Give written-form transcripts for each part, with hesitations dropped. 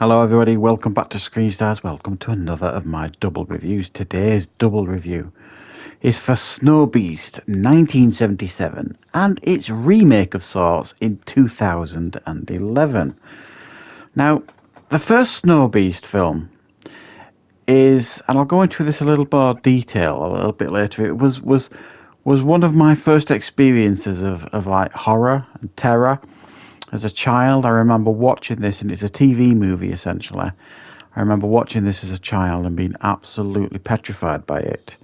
Hello everybody, welcome back to Screenstars, welcome to another of my double reviews. Today's double review is for Snowbeast 1977 and its remake of sorts in 2011. Now, the first Snowbeast film is, and I'll go into this a little more detail a little bit later, it was one of my first experiences of like horror and terror. As a child, I remember watching this, and it's a TV movie essentially. I remember watching this as a child and being absolutely petrified by it.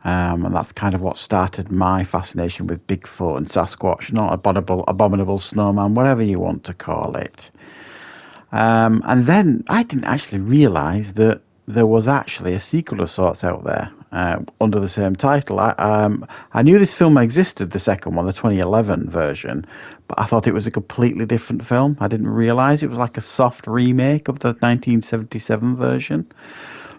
And that's kind of what started my fascination with Bigfoot and Sasquatch, not abominable snowman, whatever you want to call it. And then I didn't actually realise that there was actually a sequel of sorts out there under the same title. I knew this film existed, the second one, the 2011 version, but I thought it was a completely different film. I didn't realise it was like a soft remake of the 1977 version.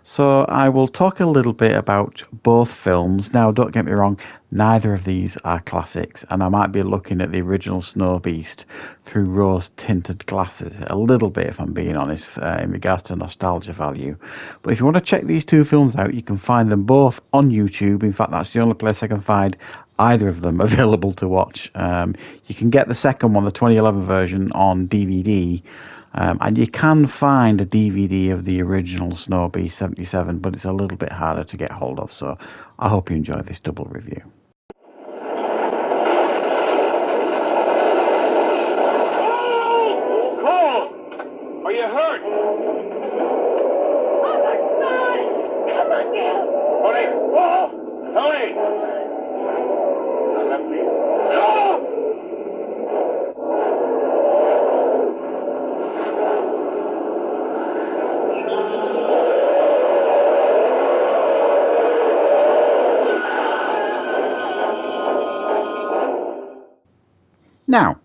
So I will talk a little bit about both films. Now, don't get me wrong, neither of these are classics, and I might be looking at the original Snowbeast through rose-tinted glasses a little bit, if I'm being honest, in regards to nostalgia value. But if you want to check these two films out, you can find them both on YouTube. In fact, that's the only place I can find either of them available to watch. You can get the second one, the 2011 version, on DVD. And you can find a DVD of the original Snowbeast 77, but it's a little bit harder to get hold of, so I hope you enjoy this double review. Cole! Are you hurt? Oh my God! Come on down! Tony! Whoa! Tony! No! Now,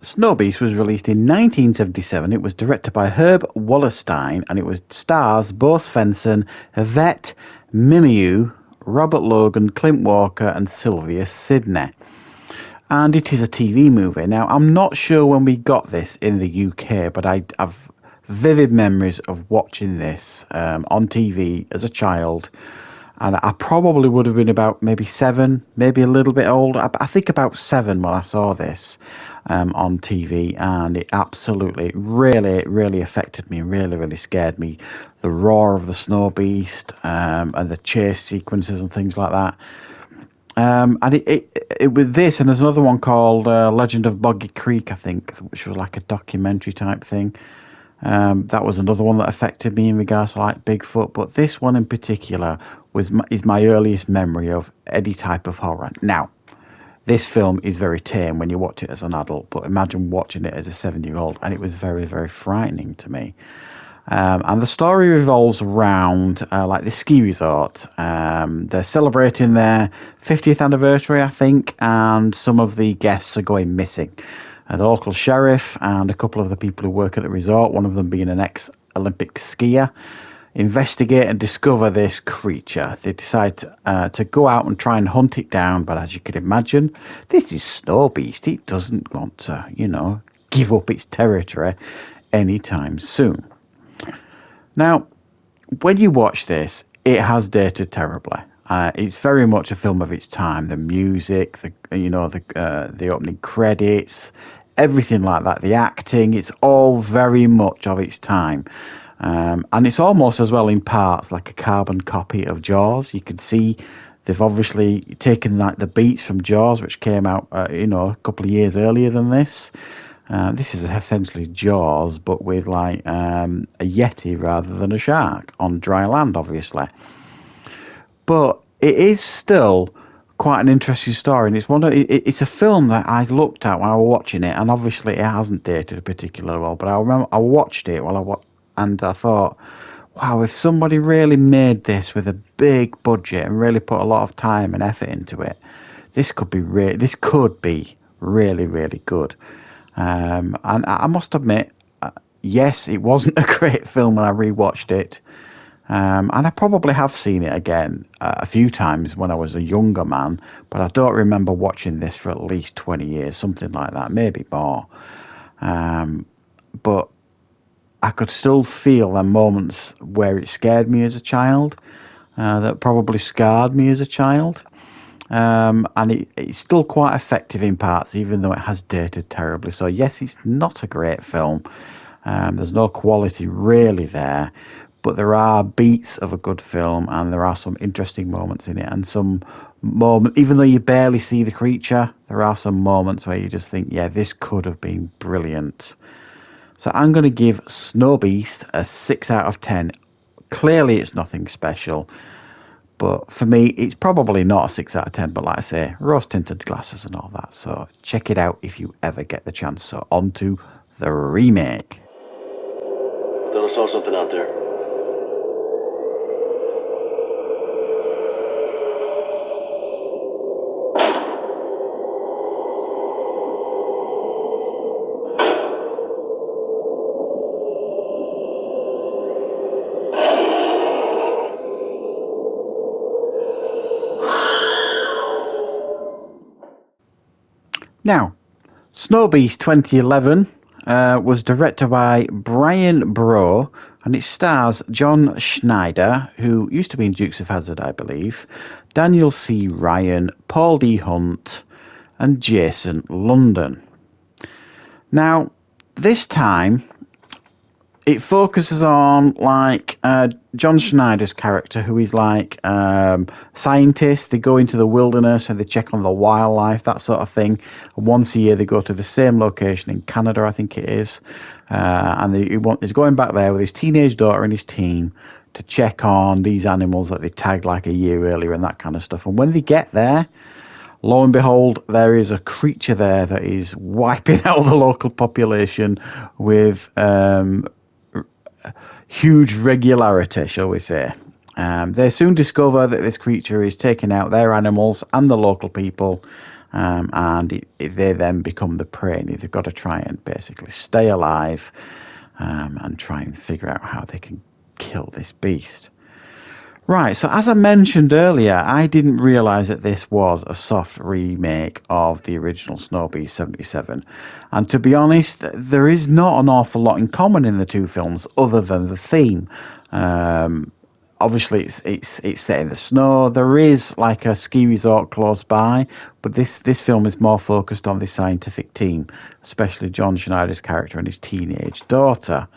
Snowbeast was released in 1977. It was directed by Herb Wallerstein, and it was stars Bo Svensson, Yvette Mimieux, Robert Logan, Clint Walker, and Sylvia Sidney. And it is a TV movie. Now, I'm not sure when we got this in the UK, but I have vivid memories of watching this on TV as a child. And I probably would have been about maybe 7, maybe a little bit older. I think about 7 when I saw this on TV, and it absolutely, really affected me, really scared me. The roar of the Snowbeast and the chase sequences and things like that. And it with this, and there's another one called Legend of Boggy Creek, I think, which was like a documentary type thing. That was another one that affected me in regards to like Bigfoot, but this one in particular is my earliest memory of any type of horror. Now, this film is very tame when you watch it as an adult, but imagine watching it as a 7-year-old, and it was very frightening to me. And the story revolves around like this ski resort. They're celebrating their 50th anniversary, I think, and some of the guests are going missing. The local sheriff and a couple of the people who work at the resort, one of them being an ex-Olympic skier, investigate and discover this creature. They decide to go out and try and hunt it down, but as you can imagine, this is Snowbeast. It doesn't want to, give up its territory anytime soon. Now, when you watch this, it has dated terribly. It's very much a film of its time. The music, the opening credits, everything like that, the acting, it's all very much of its time. And it's almost as well in parts like a carbon copy of Jaws. You can see they've obviously taken like the beats from Jaws, which came out, a couple of years earlier than this. This is essentially Jaws, but with like a yeti rather than a shark on dry land, obviously. But it is still quite an interesting story, and it's a film that I looked at when I was watching it, and obviously it hasn't dated particularly well. But I remember I watched it and I thought, wow, if somebody really made this with a big budget and really put a lot of time and effort into it, this could be really good. And I must admit, yes, it wasn't a great film when I rewatched it. And I probably have seen it again a few times when I was a younger man, but I don't remember watching this for at least 20 years, something like that, maybe more. But I could still feel the moments where it scared me as a child, that probably scarred me as a child. And it's still quite effective in parts, even though it has dated terribly. So yes, it's not a great film. There's no quality really there, but there are beats of a good film, and there are some interesting moments in it, and some moment, even though you barely see the creature, there are some moments where you just think, yeah, this could have been brilliant. So I'm going to give Snowbeast a 6 out of 10. Clearly, it's nothing special. But for me, it's probably not a 6 out of 10, but like I say, rose-tinted glasses and all that. So check it out if you ever get the chance. So on to the remake. Thought I saw something out there. Now, Snowbeast 2011 was directed by Brian Bro, and it stars John Schneider, who used to be in Dukes of Hazzard, I believe, Daniel C. Ryan, Paul D. Hunt, and Jason London. Now, this time, it focuses on like John Schneider's character, who is like scientist. They go into the wilderness and they check on the wildlife, that sort of thing. And once a year, they go to the same location in Canada, I think it is, and he's going back there with his teenage daughter and his team to check on these animals that they tagged like a year earlier and that kind of stuff. And when they get there, lo and behold, there is a creature there that is wiping out the local population with huge regularity, shall we say. They soon discover that this creature is taking out their animals and the local people, and they then become the prey. And they've got to try and basically stay alive and try and figure out how they can kill this beast. Right, so as I mentioned earlier, I didn't realise that this was a soft remake of the original Snowbeast 77. And to be honest, there is not an awful lot in common in the two films other than the theme. Obviously, it's set in the snow. There is like a ski resort close by, but this film is more focused on the scientific team, especially John Schneider's character and his teenage daughter.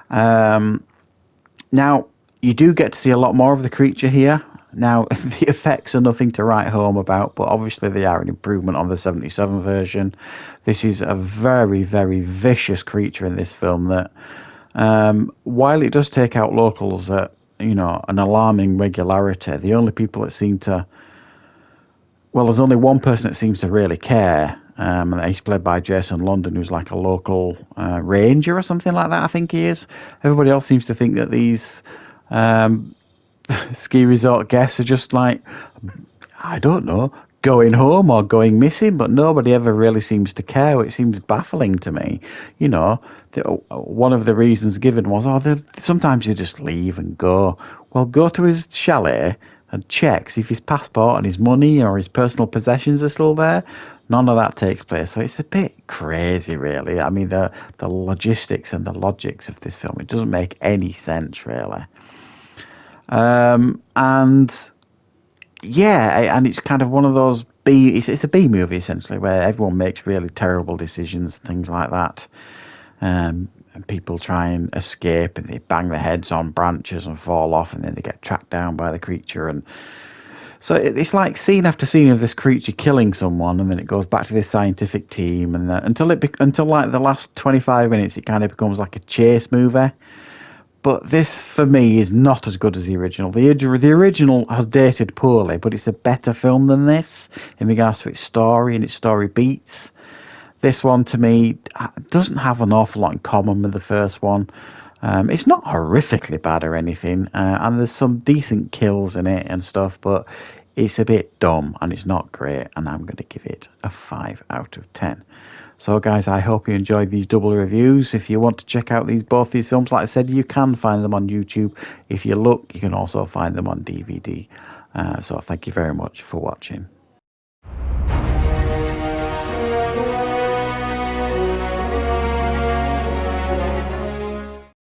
Now, you do get to see a lot more of the creature here. Now, the effects are nothing to write home about, but obviously they are an improvement on the 77 version. This is a very, very vicious creature in this film that, while it does take out locals at, an alarming regularity, the only people that seem to... Well, there's only one person that seems to really care, and he's played by Jason London, who's like a local ranger or something like that, I think he is. Everybody else seems to think that these... ski resort guests are just like, I don't know, going home or going missing, but nobody ever really seems to care. It seems baffling to me. One of the reasons given was, sometimes they just leave and go. Well, go to his chalet and check, see if his passport and his money or his personal possessions are still there. None of that takes place, so it's a bit crazy, really. I mean, the logistics and the logics of this film, it doesn't make any sense, really. And it's kind of one of those it's a B movie essentially, where everyone makes really terrible decisions and things like that. And people try and escape and they bang their heads on branches and fall off, and then they get tracked down by the creature. And so it's like scene after scene of this creature killing someone, and then it goes back to this scientific team, and until like the last 25 minutes, it kind of becomes like a chase movie. But this, for me, is not as good as the original. The original has dated poorly, but it's a better film than this in regards to its story and its story beats. This one, to me, doesn't have an awful lot in common with the first one. It's not horrifically bad or anything, and there's some decent kills in it and stuff, but it's a bit dumb and it's not great, and I'm going to give it a 5 out of 10. So, guys, I hope you enjoyed these double reviews. If you want to check out both these films, like I said, you can find them on YouTube. If you look, you can also find them on DVD. So thank you very much for watching.